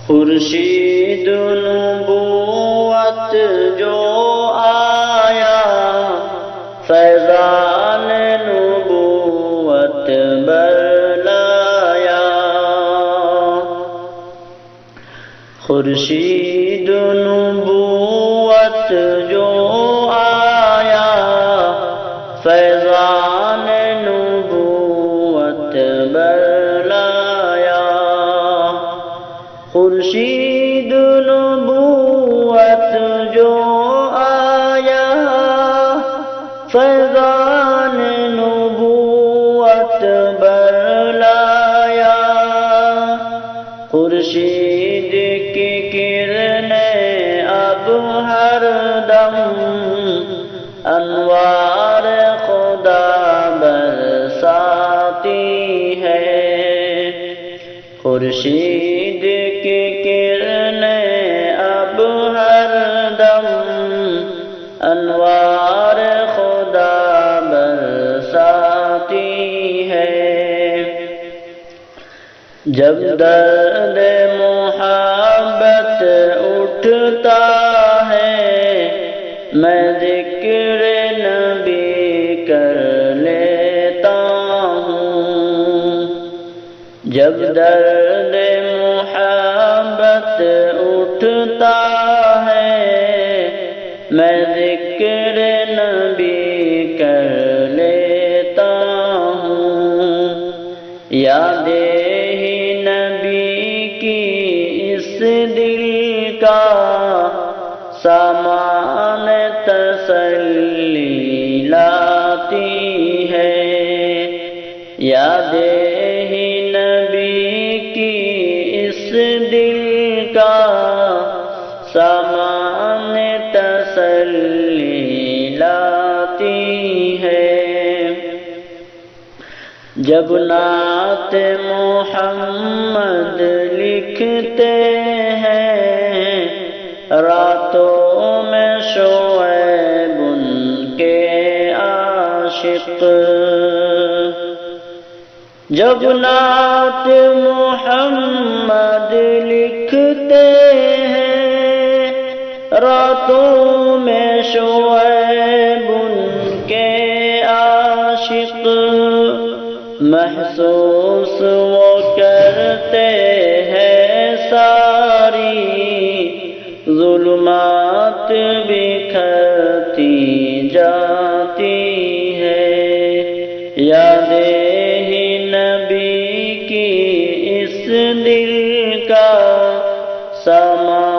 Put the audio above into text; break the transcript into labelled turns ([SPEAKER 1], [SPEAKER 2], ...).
[SPEAKER 1] خورشید نبوت جو آیا، فیضان نبوت برلایا۔ خورشید نبوت جو آیا، فیضان نبوت برلایا۔ خورشید نبوت جو آیا، فیضان نبوت برلایا۔ خورشید کی کرنیں اب ہر دم انوار خدا برساتی ہے۔ خورشید کی کرنیں اب ہر دم انوار خدا برساتی ہے۔ جب درد محبت اٹھتا ہے، میں ذکر نبی کر لیتا ہوں۔ جب درد محبت اٹھتا ہے، میں ذکر نبی کر لیتا ہوں۔ یاد ہی نبی کی اس دل کا سامان تسلی لاتی ہے۔ یاد ہی نبی کی اس دل کا سامان تسلی لاتی ہے۔ جب نعت محمد لکھتے ہیں، راتوں میں شعیب ان کے عاشق۔ جب نعت محمد لکھتے ہیں، راتوں میں شعیب ان کے عاشق۔ محسوس وہ کرتے ہیں ساری ظلمات بکھرتی جاتی ہے۔ یاد ہی نبی کی اس دل کا سامان